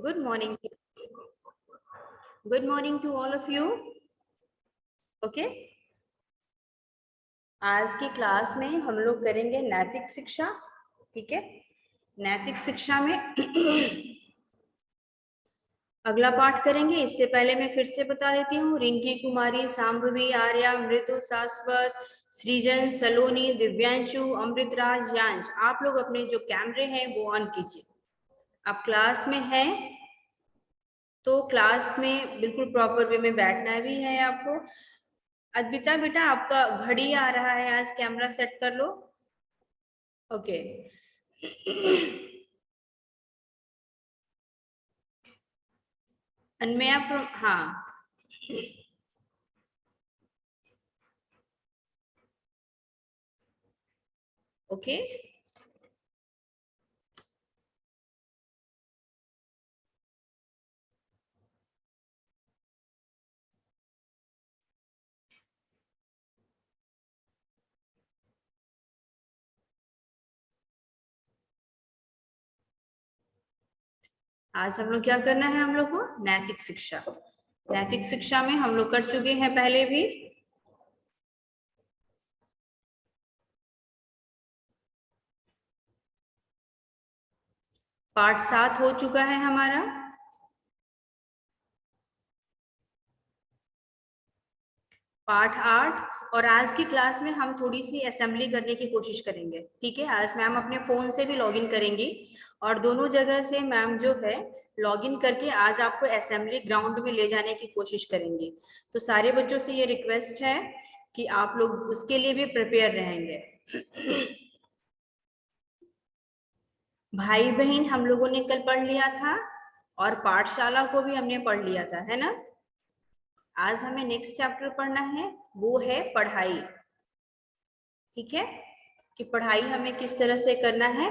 Good morning. Good morning to all of you. Okay. आज की class में हम लोग करेंगे नैतिक शिक्षा. ठीक है. नैतिक शिक्षा में अगला पाठ करेंगे. इससे पहले मैं फिर से बता देती हूँ. रिंकी कुमारी, सांभवी, आर्या, मृदु, शाश्वत, सृजन, सलोनी, दिव्यांशु, अमृतराज, यांश, आप लोग अपने जो कैमरे हैं वो ऑन कीजिए. आप क्लास में हैं तो क्लास में बिल्कुल प्रॉपर वे में बैठना भी है आपको. अद्विता बेटा, आपका घड़ी आ रहा है, आज कैमरा सेट कर लो. ओके. अनमया, हाँ. ओके. आज हम लोग क्या करना है, हम लोग को नैतिक शिक्षा. नैतिक शिक्षा में हम लोग कर चुके हैं पहले भी. पाठ 7 हो चुका है हमारा. पाठ 8 और आज की क्लास में हम थोड़ी सी असेंबली करने की कोशिश करेंगे. ठीक है. आज मैम अपने फोन से भी लॉगिन करेंगी और दोनों जगह से मैम जो है लॉगिन करके आज आपको असेंबली ग्राउंड में ले जाने की कोशिश करेंगे. तो सारे बच्चों से ये रिक्वेस्ट है कि आप लोग उसके लिए भी प्रिपेयर रहेंगे. भाई बहन हम लोगों ने कल पढ़ लिया था और पाठशाला को भी हमने पढ़ लिया था, है ना. आज हमें नेक्स्ट चैप्टर पढ़ना है, वो है पढ़ाई. ठीक है. कि पढ़ाई हमें किस तरह से करना है,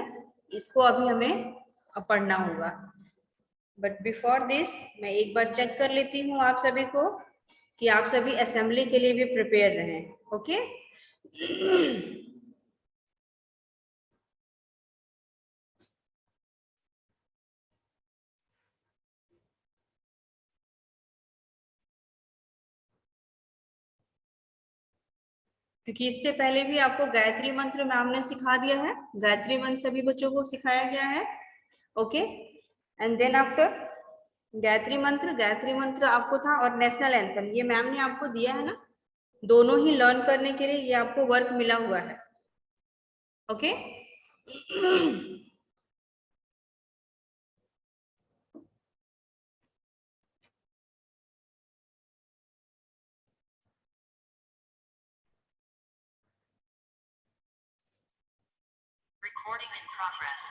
इसको अभी हमें पढ़ना होगा. बट बिफोर दिस मैं एक बार चेक कर लेती हूँ आप सभी को कि आप सभी असेंबली के लिए भी प्रिपेयर रहें. ओके. क्योंकि इससे पहले भी आपको गायत्री मंत्र मैम ने सिखा दिया है. गायत्री मंत्र सभी बच्चों को सिखाया गया है. Okay. And then after Gayatri Mantra आपको था और नेशनल एंथम ये मैम ने आपको दिया है ना. दोनों ही लर्न करने के लिए ये आपको वर्क मिला हुआ है. ओके. Recording in progress.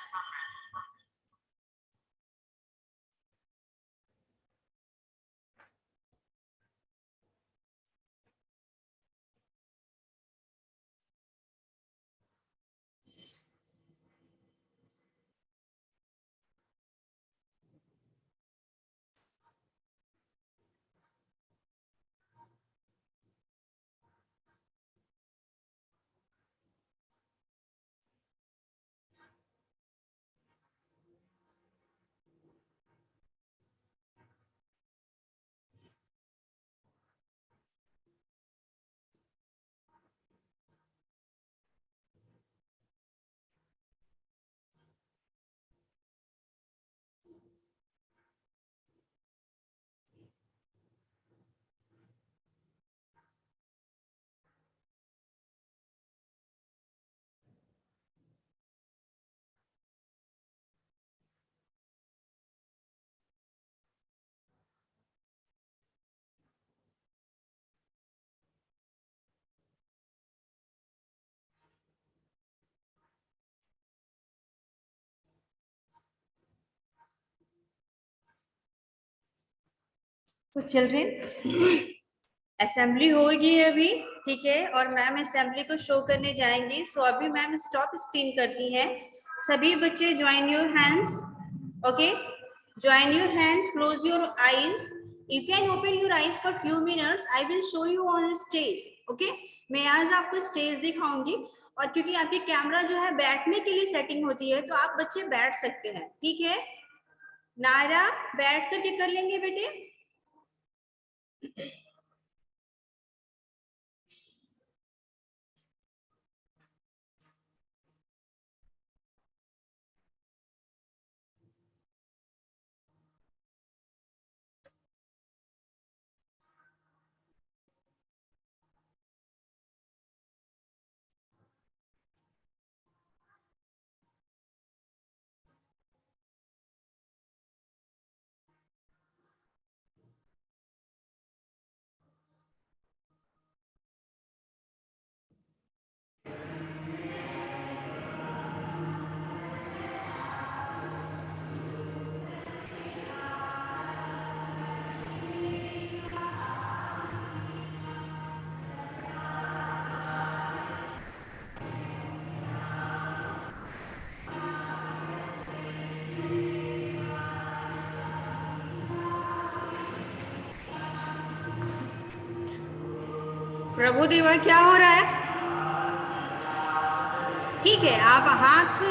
तो चिल्ड्रेन असेंबली होगी अभी. ठीक है. और मैम असेंबली को शो करने जाएंगी. सो अभी मैम स्टॉप स्क्रीन करती हैं. सभी बच्चे join your hands. Okay. Join your hands, close your eyes. You can open your eyes for few minutes. I will show you on stage. Okay. मैं आज आपको स्टेज दिखाऊंगी और क्योंकि आपकी कैमरा जो है बैठने के लिए सेटिंग होती है तो आप बच्चे बैठ सकते हैं. ठीक है. नायरा बैठ करके कर लेंगे बेटे। प्रभु देवा क्या हो रहा है? ठीक है, आप हाथ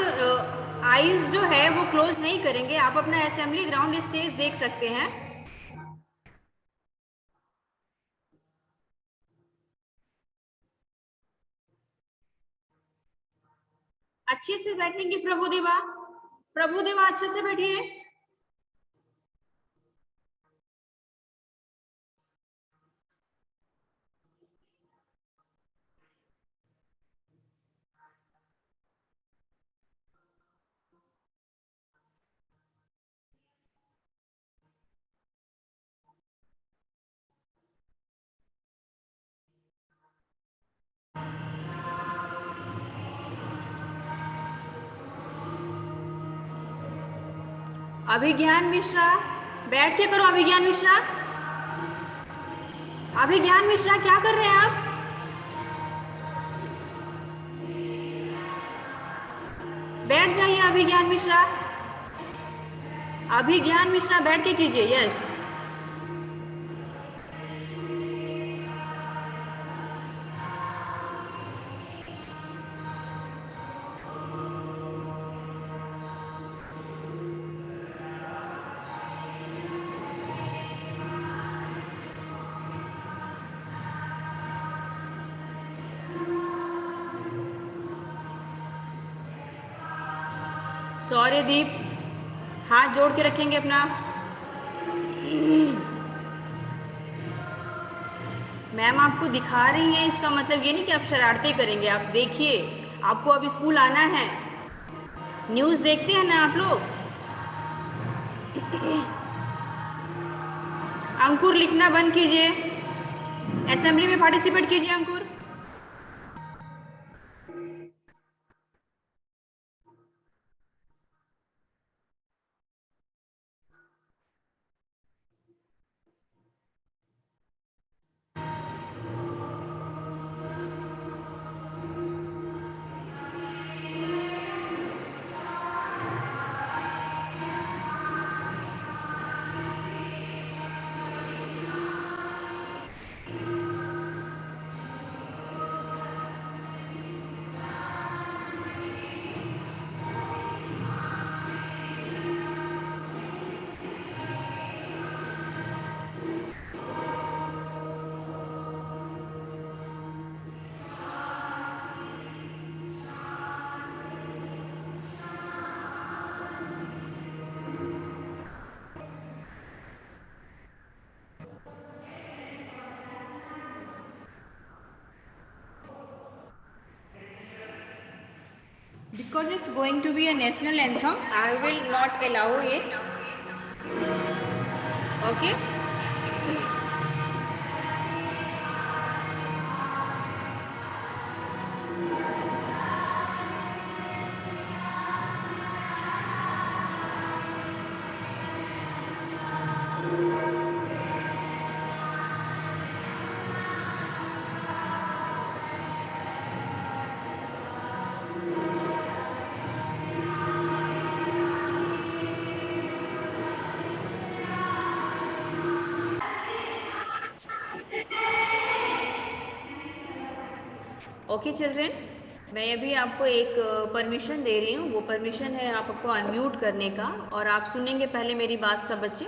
आईज जो है वो क्लोज नहीं करेंगे, आप अपना असेंबली ग्राउंड स्टेज देख सकते हैं। अच्छे से बैठेंगे प्रभु देवा, प्रभु देवा अच्छे से बैठिए। अभिज्ञान मिश्रा बैठ के करो। अभिज्ञान मिश्रा, अभिज्ञान मिश्रा क्या कर रहे हैं आप? बैठ जाइए अभिज्ञान मिश्रा। अभिज्ञान मिश्रा बैठ के कीजिए। यस, सौर्यदीप हाथ जोड़ के रखेंगे अपना। मैम आपको दिखा रही हैं, इसका मतलब ये नहीं कि आप शरारतें करेंगे। आप देखिए, आपको अब स्कूल आना है। न्यूज़ देखते हैं ना आप लोग? अंकुर लिखना बंद कीजिए, असेंबली में पार्टिसिपेट कीजिए अंकुर। Because it's going to be a national anthem, I will not allow it. Okay? Okay, children. मैं अभी आपको एक परमिशन दे रही हूँ, वो परमिशन है आपको अनम्यूट करने का, और आप सुनेंगे पहले मेरी बात सब बच्चे।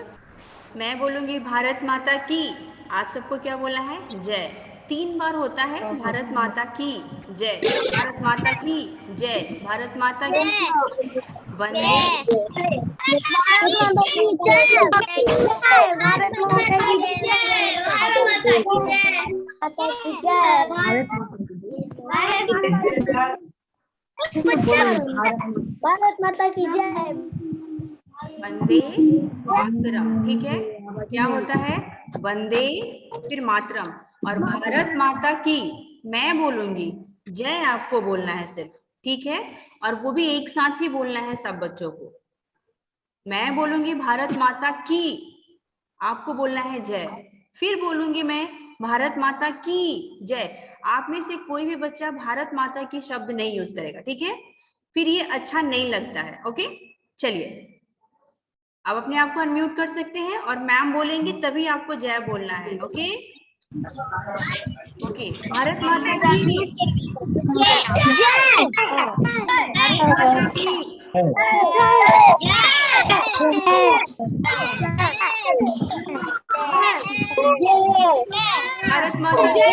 मैं बोलूँगी भारत माता की, आप सबको क्या बोलना है? जय। 3 बार होता है भारत माता की जय, भारत माता की जय, भारत माता की वंदे। भारत माता की जय। भारत माता की जय। भारत माता की जय। भारत माता की जय। वंदे मातरम, ठीक है? क्या होता है? वंदे फिर मातरम, और भारत माता की मैं बोलूंगी, जय आपको बोलना है सिर्फ, ठीक है? और वो भी एक साथ ही बोलना है सब बच्चों को। मैं बोलूंगी भारत माता की, आपको बोलना है जय। फिर बोलूंगी मैं भारत माता की जय, आप में से कोई भी बच्चा भारत माता की शब्द नहीं यूज करेगा, ठीक है? फिर ये अच्छा नहीं लगता है, ओके? चलिए, आप अपने आप को अनम्यूट कर सकते हैं, और मैम बोलेंगे तभी आपको जय बोलना है, ओके? ओके, भारत माता की, भारत माता की, भारत माता की,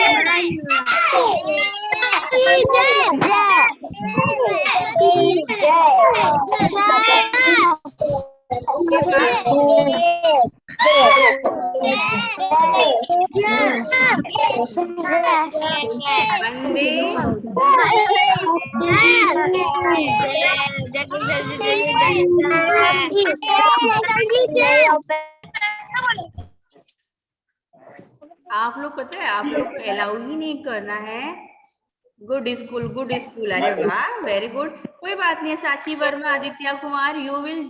उसके बाद वंदे, आप लोग पता है आप लोग को अलाउ ही नहीं करना है। गुड स्कूल, गुड स्कूल, अरे वाह, वेरी गुड। कोई बात नहीं, साची Verma, Aditya Kumar, you will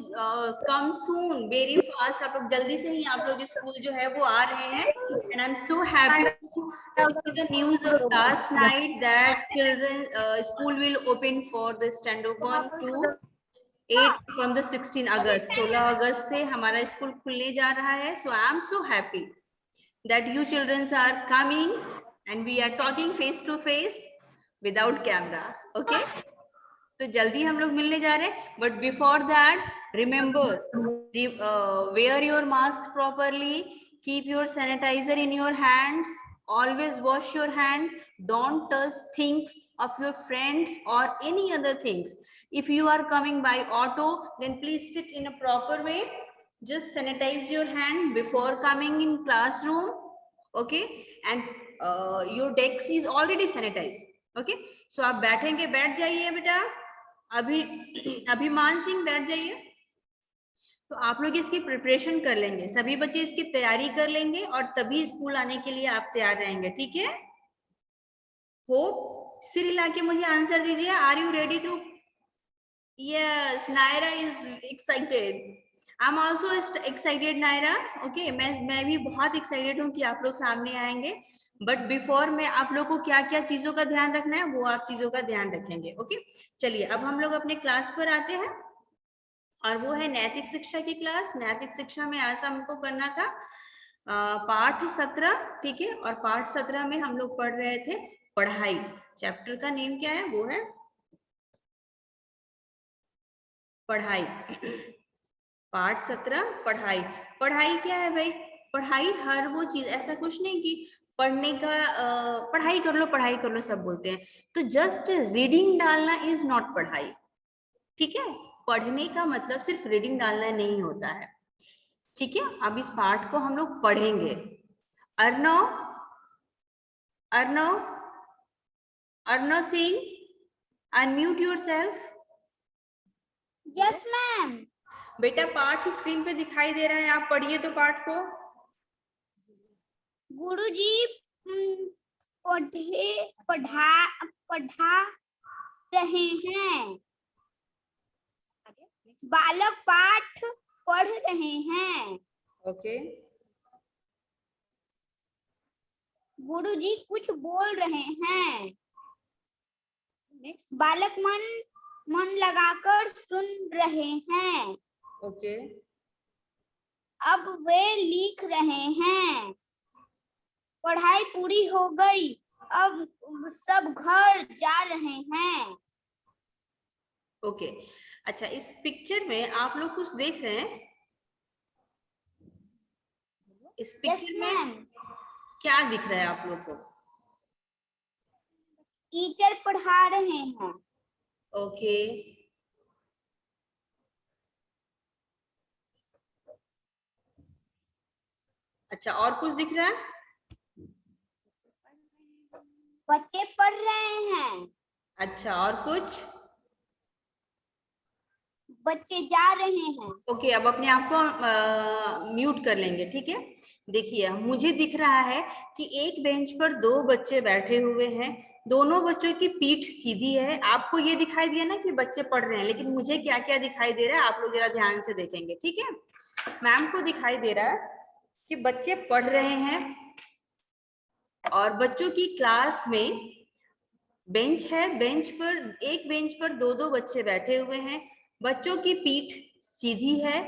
come soon, very fast. आप लोग जल्दी से ही आप लोग स्कूल जो है वो आ रहे हैं, and I am so happy to see the news of last night that children school will open for the standard 1 to 8 from the 16 August. 16 अगस्त से हमारा स्कूल खुलने जा रहा है, so I am so happy that you children are coming and we are talking face to face without camera, okay? तो जल्दी हम लोग मिलने जा रहे हैं, but before that remember, wear your mask properly, keep your sanitizer in your hands, always wash your hand, don't touch things of your friends or any other things. If you are coming by auto, then please sit in a proper way, just sanitize your hand before coming in classroom, okay? And your desk is already sanitized, okay? So आप बैठेंगे, बैठ जाइए बेटा, अभी अभिमान सिंह बैठ जाइए। तो आप लोग इसकी प्रिपरेशन कर लेंगे, सभी बच्चे इसकी तैयारी कर लेंगे, और तभी स्कूल आने के लिए आप तैयार रहेंगे, ठीक है? होप सिर हिला के मुझे आंसर दीजिए, are you ready to? Yes, Naira is excited, I am also excited Naira, okay? मैं भी बहुत एक्साइटेड हूँ कि आप लोग सामने आएंगे, बट बिफोर में आप लोग को क्या क्या चीजों का ध्यान रखना है वो आप चीजों का ध्यान रखेंगे, ओके? चलिए, अब हम लोग अपने क्लास पर आते हैं, और वो है नैतिक शिक्षा की क्लास। नैतिक शिक्षा में ऐसा हमको करना था पाठ 17, ठीक है? और पाठ 17 में हम लोग पढ़ रहे थे पढ़ाई। चैप्टर का नेम क्या है? वो है पढ़ाई। पाठ 17 पढ़ाई। पढ़ाई क्या है भाई? पढ़ाई हर वो चीज, ऐसा कुछ नहीं कि पढ़ने का पढ़ाई कर लो सब बोलते हैं, तो जस्ट रीडिंग डालना इज नॉट पढ़ाई, ठीक है? पढ़ने का मतलब सिर्फ रीडिंग डालना नहीं होता है, ठीक है? अब इस पाठ को हम लोग पढ़ेंगे। Arnav, Arnav, Arnav Singh, unmute yourself. Yes ma'am. बेटा पाठ स्क्रीन पे दिखाई दे रहा है, आप पढ़िए तो पाठ को। गुरुजी पढ़ा रहे हैं, बालक पाठ पढ़ रहे हैं। ओके। गुरुजी कुछ बोल रहे हैं, बालक मन लगाकर सुन रहे हैं। ओके। अब वे लिख रहे हैं, पढ़ाई पूरी हो गई। अब सब घर जा रहे हैं। ओके, अच्छा इस पिक्चर में आप लोग कुछ देख रहे हैं? इस पिक्चर में क्या दिख रहा है आप लोग को? टीचर पढ़ा रहे हैं। ओके, अच्छा और कुछ दिख रहा है? बच्चे पढ़ रहे हैं। अच्छा और कुछ? बच्चे जा रहे हैं। ओके, अब अपने आप को म्यूट कर लेंगे, ठीक है। देखिए मुझे दिख रहा है कि एक बेंच पर दो बच्चे बैठे हुए हैं, दोनों बच्चों की पीठ सीधी है। आपको ये दिखाई दिया ना कि बच्चे पढ़ रहे हैं, लेकिन मुझे क्या क्या दिखाई दे रहा है आप लोग जरा ध्यान से देखेंगे, ठीक है। मैम को दिखाई दे रहा है कि बच्चे पढ़ रहे हैं और बच्चों की क्लास में बेंच है, एक बेंच पर दो दो बच्चे बैठे हुए हैं, बच्चों की पीठ सीधी है,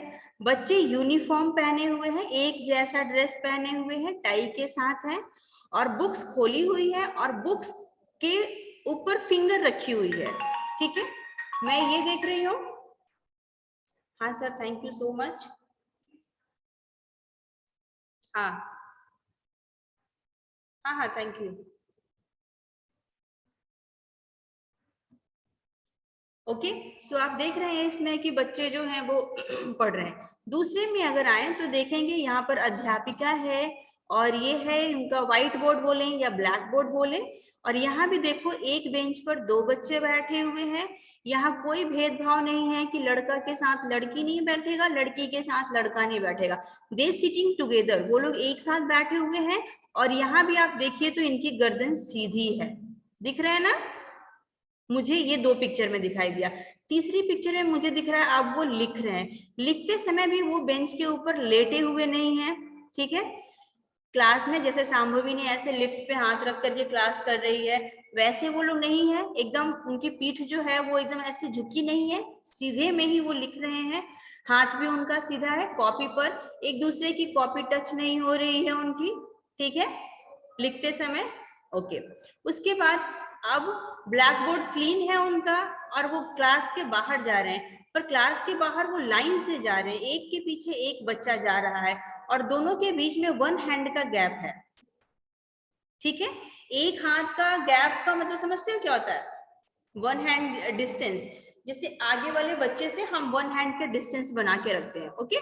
बच्चे यूनिफॉर्म पहने हुए हैं, एक जैसा ड्रेस पहने हुए हैं, टाई के साथ हैं और बुक्स खोली हुई है और बुक्स के ऊपर फिंगर रखी हुई है, ठीक है। मैं ये देख रही हूँ। हाँ sir, thank you so much. हाँ हाँ हाँ, थैंक यू। ओके, सो आप देख रहे हैं इसमें कि बच्चे जो हैं वो पढ़ रहे हैं। दूसरे में अगर आए तो देखेंगे यहाँ पर अध्यापिका है और ये है उनका व्हाइट बोर्ड बोले या ब्लैक बोर्ड बोले, और यहाँ भी देखो एक बेंच पर दो बच्चे बैठे हुए हैं। यहाँ कोई भेदभाव नहीं है कि लड़का के साथ लड़की नहीं बैठेगा, लड़की के साथ लड़का नहीं बैठेगा। दे सिटिंग टुगेदर, वो लोग एक साथ बैठे हुए हैं। और यहाँ भी आप देखिए तो इनकी गर्दन सीधी है, दिख रहा है ना। मुझे ये दो पिक्चर में दिखाई दिया। तीसरी पिक्चर में मुझे दिख रहा है अब वो लिख रहे हैं, लिखते समय भी वो बेंच के ऊपर लेटे हुए नहीं है, ठीक है। क्लास में जैसे शांभवी ने ऐसे लिप्स पे हाथ रख करके क्लास कर रही है, वैसे वो लोग नहीं है, एकदम उनकी पीठ जो है वो एकदम ऐसे झुकी नहीं है, सीधे में ही वो लिख रहे हैं। हाथ भी उनका सीधा है, कॉपी पर एक दूसरे की कॉपी टच नहीं हो रही है उनकी, ठीक है, लिखते समय। ओके, उसके बाद अब ब्लैक बोर्ड क्लीन है उनका और वो क्लास के बाहर जा रहे हैं, पर क्लास के बाहर वो लाइन से जा रहे हैं, एक के पीछे एक बच्चा जा रहा है और दोनों के बीच में 1 हैंड का गैप है, ठीक है। एक हाथ का गैप का मतलब समझते हो क्या होता है? 1 हैंड डिस्टेंस, जैसे आगे वाले बच्चे से हम 1 हैंड के डिस्टेंस बना के रखते हैं, ओके।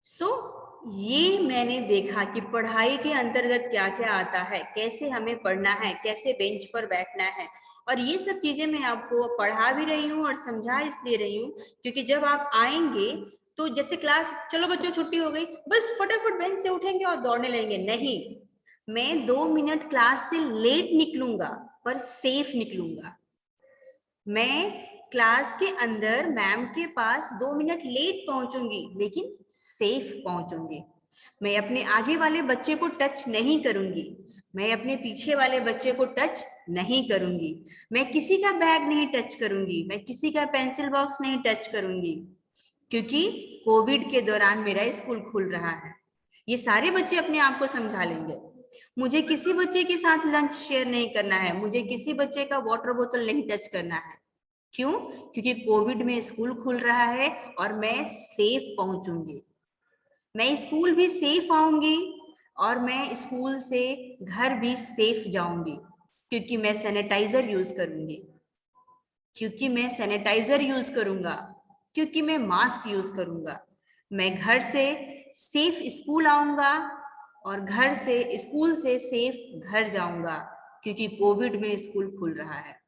सो ये मैंने देखा कि पढ़ाई के अंतर्गत क्या क्या आता है, कैसे हमें पढ़ना है, कैसे बेंच पर बैठना है, और ये सब चीजें मैं आपको पढ़ा भी रही हूँ और समझा इसलिए रही हूँ क्योंकि जब आप आएंगे तो जैसे क्लास, चलो बच्चों छुट्टी हो गई, बस फटाफट बेंच से उठेंगे और दौड़ने लगेंगे, नहीं। मैं 2 मिनट क्लास से लेट निकलूंगा पर सेफ निकलूंगा। मैं क्लास के अंदर मैम के पास 2 मिनट लेट पहुंचूंगी लेकिन सेफ पहुंचूंगी। मैं अपने आगे वाले बच्चे को टच नहीं करूंगी, मैं अपने पीछे वाले बच्चे को टच नहीं करूंगी, मैं किसी का बैग नहीं टच करूंगी, मैं किसी का पेंसिल बॉक्स नहीं टच करूंगी, क्योंकि कोविड के दौरान मेरा स्कूल खुल रहा है। ये सारे बच्चे अपने आप को समझा लेंगे। मुझे किसी बच्चे के साथ लंच शेयर नहीं करना है, मुझे किसी बच्चे का वाटर बोतल नहीं टच करना है। क्यों? क्योंकि कोविड में स्कूल खुल रहा है और मैं सेफ पहुंचूंगी, मैं स्कूल भी सेफ आऊंगी और मैं स्कूल से घर भी सेफ जाऊंगी, क्योंकि मैं सैनिटाइजर यूज करूंगी, क्योंकि मैं सैनिटाइजर यूज करूंगा, क्योंकि मैं मास्क यूज करूंगा। मैं घर से सेफ स्कूल आऊंगा और घर से स्कूल से सेफ घर जाऊंगा, क्योंकि कोविड में स्कूल खुल रहा है।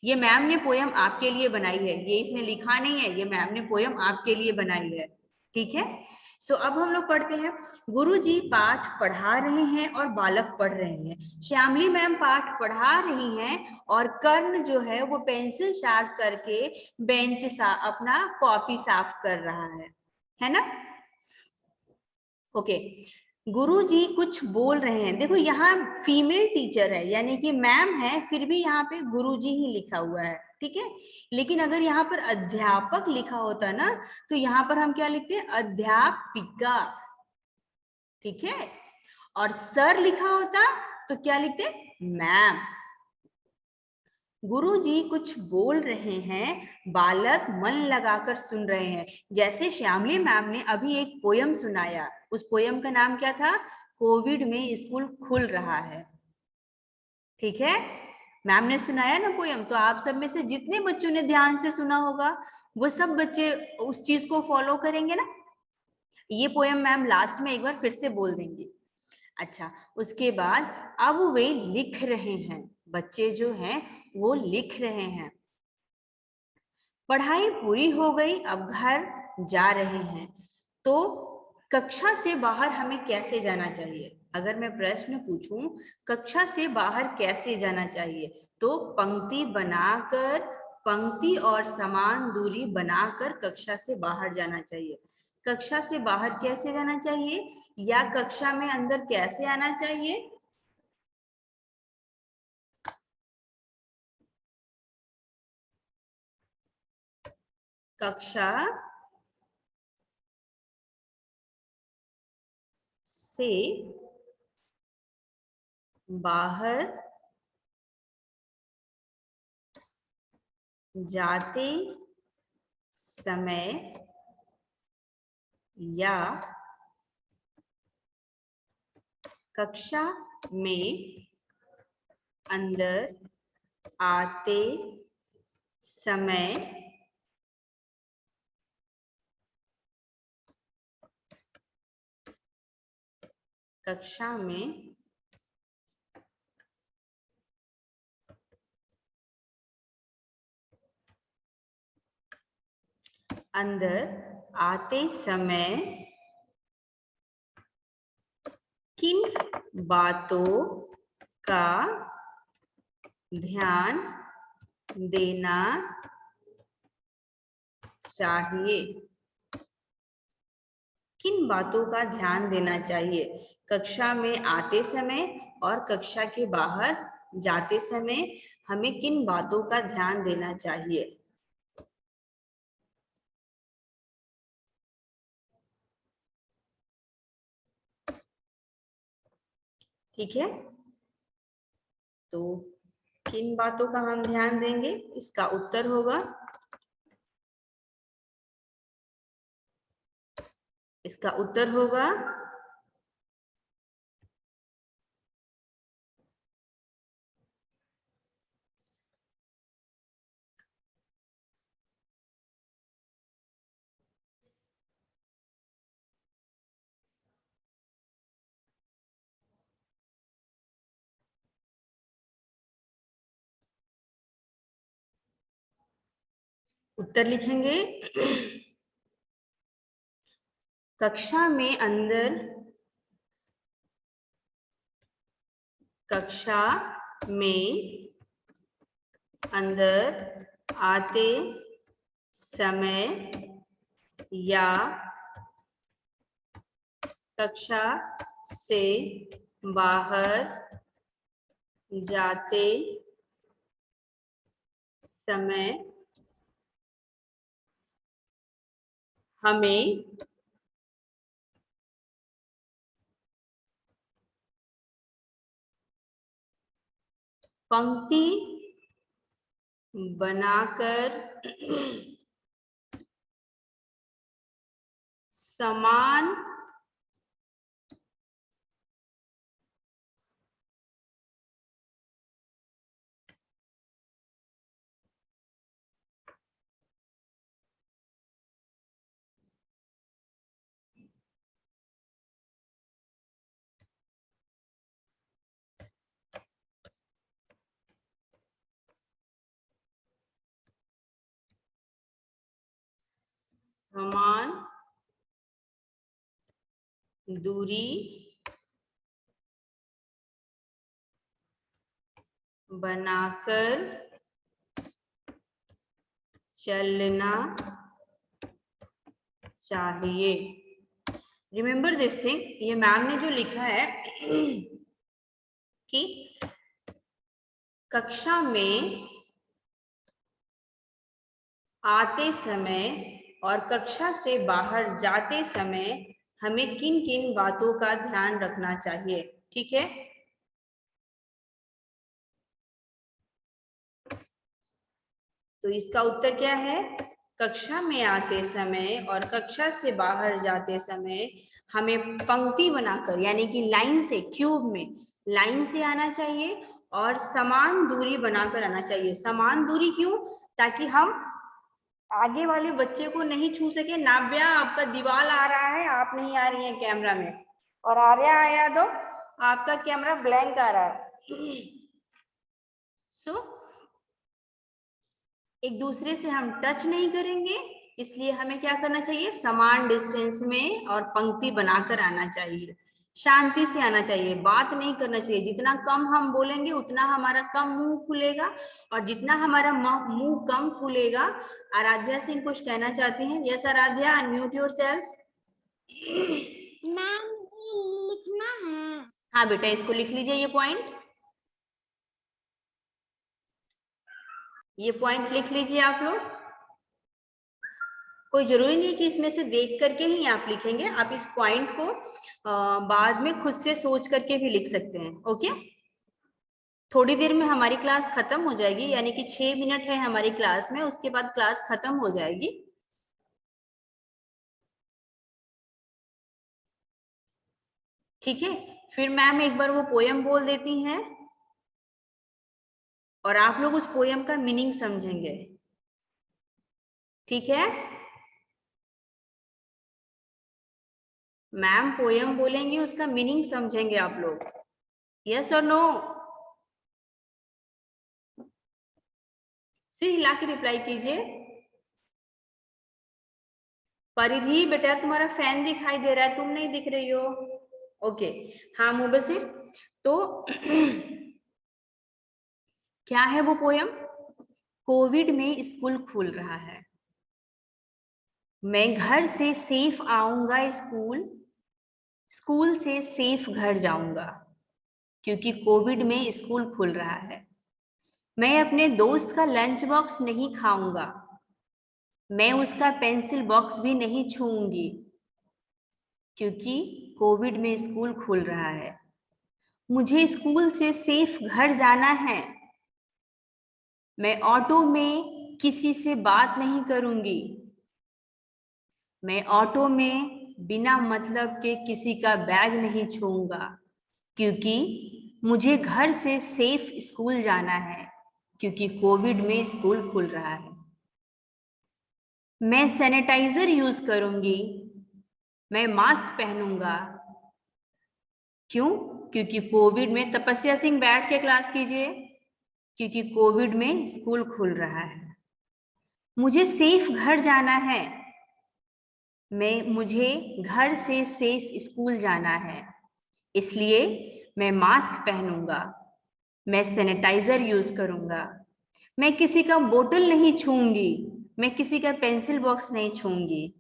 ये मैम ने पोयम आपके लिए बनाई है, ये इसने लिखा नहीं है, ये मैम ने पोयम आपके लिए बनाई है, ठीक है। सो अब हम लोग पढ़ते हैं। गुरुजी पाठ पढ़ा रहे हैं और बालक पढ़ रहे हैं। श्यामली मैम पाठ पढ़ा रही हैं और कर्ण जो है वो पेंसिल शार्प करके बेंच अपना कॉपी साफ कर रहा है ना। ओके, गुरुजी कुछ बोल रहे हैं। देखो यहाँ फीमेल टीचर है यानी कि मैम है, फिर भी यहाँ पे गुरुजी ही लिखा हुआ है, ठीक है। लेकिन अगर यहाँ पर अध्यापक लिखा होता ना तो यहाँ पर हम क्या लिखते हैं? अध्यापिका, ठीक है। और सर लिखा होता तो क्या लिखते? मैम। गुरुजी कुछ बोल रहे हैं, बालक मन लगाकर सुन रहे हैं। जैसे श्यामली मैम ने अभी एक पोयम सुनाया, उस पोयम का नाम क्या था? कोविड में स्कूल खुल रहा है। ठीक है, मैम ने सुनाया ना पोयम, तो आप सब में से जितने बच्चों ने ध्यान से सुना होगा वो सब बच्चे उस चीज को फॉलो करेंगे ना। ये पोयम मैम लास्ट में एक बार फिर से बोल देंगी। अच्छा, उसके बाद अब वे लिख रहे हैं, बच्चे जो हैं वो लिख रहे हैं। पढ़ाई पूरी हो गई, अब घर जा रहे हैं। तो कक्षा से बाहर हमें कैसे जाना चाहिए? अगर मैं प्रश्न पूछूं कक्षा से बाहर कैसे जाना चाहिए, तो पंक्ति बनाकर, पंक्ति और समान दूरी बनाकर कक्षा से बाहर जाना चाहिए। कक्षा से बाहर कैसे जाना चाहिए या कक्षा में अंदर कैसे आना चाहिए? कक्षा से बाहर जाते समय या कक्षा में अंदर आते समय कक्षा में अंदर आते समय किन बातों का ध्यान देना चाहिए? किन बातों का ध्यान देना चाहिए कक्षा में आते समय और कक्षा के बाहर जाते समय? हमें किन बातों का ध्यान देना चाहिए? ठीक है, तो किन बातों का हम ध्यान देंगे? इसका उत्तर होगा, इसका उत्तर होगा उत्तर लिखेंगे कक्षा में अंदर, कक्षा में अंदर आते समय या कक्षा से बाहर जाते समय हमें पंक्ति बनाकर समान समान दूरी बनाकर चलना चाहिए। रिमेंबर दिस थिंग, ये मैम ने जो लिखा है कि कक्षा में आते समय और कक्षा से बाहर जाते समय हमें किन किन बातों का ध्यान रखना चाहिए। ठीक है, तो इसका उत्तर क्या है? कक्षा में आते समय और कक्षा से बाहर जाते समय हमें पंक्ति बनाकर यानी कि लाइन से, क्यूब में लाइन से आना चाहिए और समान दूरी बनाकर आना चाहिए। समान दूरी क्यों? ताकि हम आगे वाले बच्चे को नहीं छू सके। नाव्या, आपका दीवाल आ रहा है, आप नहीं आ रही हैं कैमरा में। और आर्या यादव, आपका कैमरा ब्लैंक आ रहा है। सो एक दूसरे से हम टच नहीं करेंगे, इसलिए हमें क्या करना चाहिए? समान डिस्टेंस में और पंक्ति बनाकर आना चाहिए। शांति से आना चाहिए, बात नहीं करना चाहिए। जितना कम हम बोलेंगे उतना हमारा कम मुंह खुलेगा, और जितना हमारा मुंह कम खुलेगा। आराध्या सिंह कुछ कहना चाहती हैं? Yes Aaradhya, unmute yourself. Ma'am लिखना है। हाँ बेटा, इसको लिख लीजिए। ये पॉइंट लिख लीजिए आप लोग। कोई जरूरी नहीं कि इसमें से देख करके ही आप लिखेंगे, आप इस पॉइंट को बाद में खुद से सोच करके भी लिख सकते हैं। ओके, थोड़ी देर में हमारी क्लास खत्म हो जाएगी, यानी कि 6 मिनट है हमारी क्लास में, उसके बाद क्लास खत्म हो जाएगी। ठीक है, फिर मैम एक बार वो पोयम बोल देती हैं और आप लोग उस पोयम का मीनिंग समझेंगे। ठीक है, मैम पोयम बोलेंगी, उसका मीनिंग समझेंगे आप लोग। यस और नो? सिर हिला के रिप्लाई कीजिए। परिधि बेटा, तुम्हारा फैन दिखाई दे रहा है, तुम नहीं दिख रही हो। ओके, हाँ मुबशिर, तो क्या है वो पोयम? कोविड में स्कूल खुल रहा है, मैं घर से सेफ आऊंगा स्कूल, स्कूल से सेफ घर जाऊंगा, क्योंकि कोविड में स्कूल खुल रहा है। मैं अपने दोस्त का लंच बॉक्स नहीं खाऊंगा, मैं उसका पेंसिल बॉक्स भी नहीं छूऊंगी, क्योंकि कोविड में स्कूल खुल रहा है। मुझे स्कूल से सेफ घर जाना है, मैं ऑटो में किसी से बात नहीं करूंगी, मैं ऑटो में बिना मतलब के किसी का बैग नहीं छूऊंगा, क्योंकि मुझे घर से सेफ स्कूल जाना है, क्योंकि कोविड में स्कूल खुल रहा है। मैं सैनिटाइजर यूज करूंगी, मैं मास्क पहनूंगा। क्यों? क्योंकि कोविड में, तपस्या सिंह बैठ के क्लास कीजिए, क्योंकि कोविड में स्कूल खुल रहा है। मुझे सेफ घर जाना है, मुझे घर से सेफ स्कूल जाना है, इसलिए मैं मास्क पहनूंगा, मैं सैनिटाइजर यूज करूंगा, मैं किसी का बोतल नहीं छूंगी, मैं किसी का पेंसिल बॉक्स नहीं छूंगी,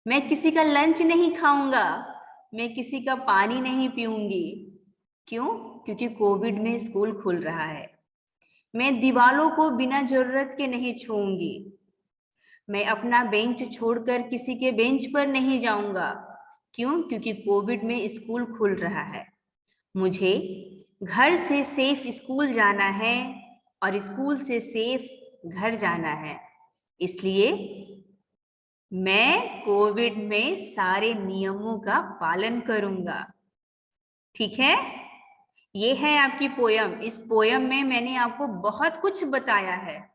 मैं किसी का लंच नहीं खाऊंगा, मैं किसी का पानी नहीं पीऊंगी। क्यों? क्योंकि कोविड में स्कूल खुल रहा है। मैं दीवालों को बिना जरूरत के नहीं छूऊंगी, मैं अपना बेंच छोड़कर किसी के बेंच पर नहीं जाऊंगा। क्यों? क्योंकि कोविड में स्कूल खुल रहा है। मुझे घर से सेफ स्कूल जाना है और स्कूल से सेफ घर जाना है, इसलिए मैं कोविड में सारे नियमों का पालन करूंगा। ठीक है, ये है आपकी पोयम। इस पोयम में मैंने आपको बहुत कुछ बताया है,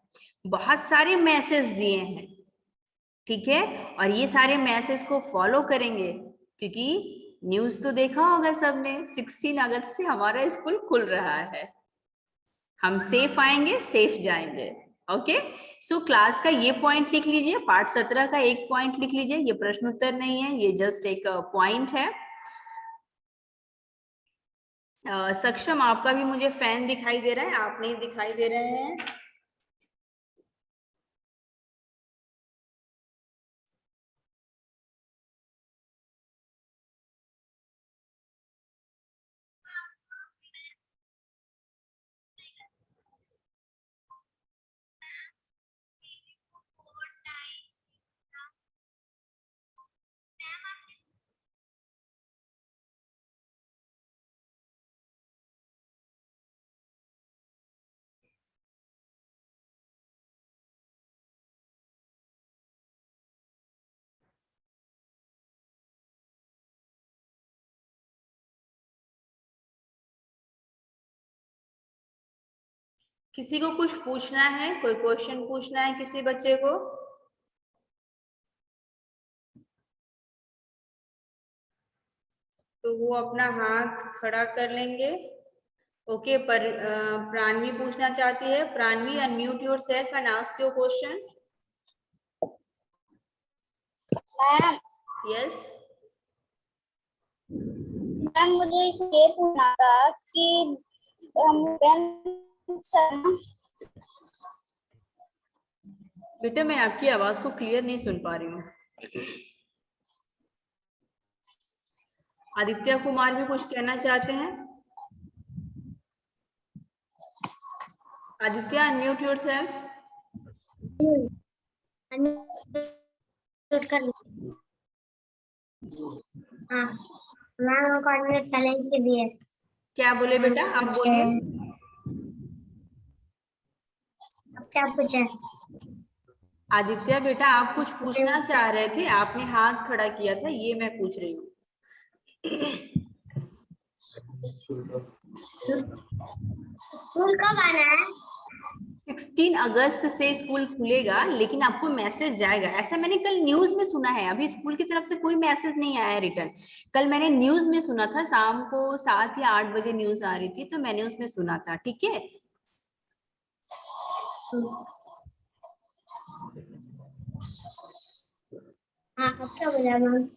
बहुत सारे मैसेज दिए हैं। ठीक है, और ये सारे मैसेज को फॉलो करेंगे, क्योंकि न्यूज तो देखा होगा सबने, 16 अगस्त से हमारा स्कूल खुल रहा है। हम सेफ आएंगे, सेफ जाएंगे। ओके, सो क्लास का ये पॉइंट लिख लीजिए, पार्ट 17 का एक पॉइंट लिख लीजिए। ये प्रश्न उत्तर नहीं है, ये जस्ट एक पॉइंट है। सक्षम, आपका भी मुझे फैन दिखाई दे रहा है, आप नहीं दिखाई दे रहे हैं। किसी को कुछ पूछना है, कोई क्वेश्चन पूछना है किसी बच्चे को? तो वो अपना हाथ खड़ा कर लेंगे। ओके, पर प्राणवी पूछना चाहती है। Pranavi, unmute yourself and ask your question. Ma'am yes. Ma'am मुझे ये पूछना था कि बेटा मैं आपकी आवाज को क्लियर नहीं सुन पा रही हूँ। आदित्य कुमार भी कुछ कहना चाहते हैं। Aditya, unmute yourself. हाँ मैम कोऑर्डिनेट चैलेंज के लिए क्या बोले बेटा, आप बोलिए। अब क्या पूछे? आदित्य बेटा, आप कुछ पूछना चाह रहे थे, आपने हाथ खड़ा किया था, ये मैं पूछ रही हूँ। स्कूल कब आना है? 16 अगस्त से स्कूल खुलेगा, लेकिन आपको मैसेज जाएगा। ऐसा मैंने कल न्यूज में सुना है, अभी स्कूल की तरफ से कोई मैसेज नहीं आया है रिटर्न। कल मैंने न्यूज में सुना था, शाम को 7 या 8 बजे न्यूज आ रही थी, तो मैंने उसमें सुना था। ठीक है। हाँ अब क्या बोला मैम?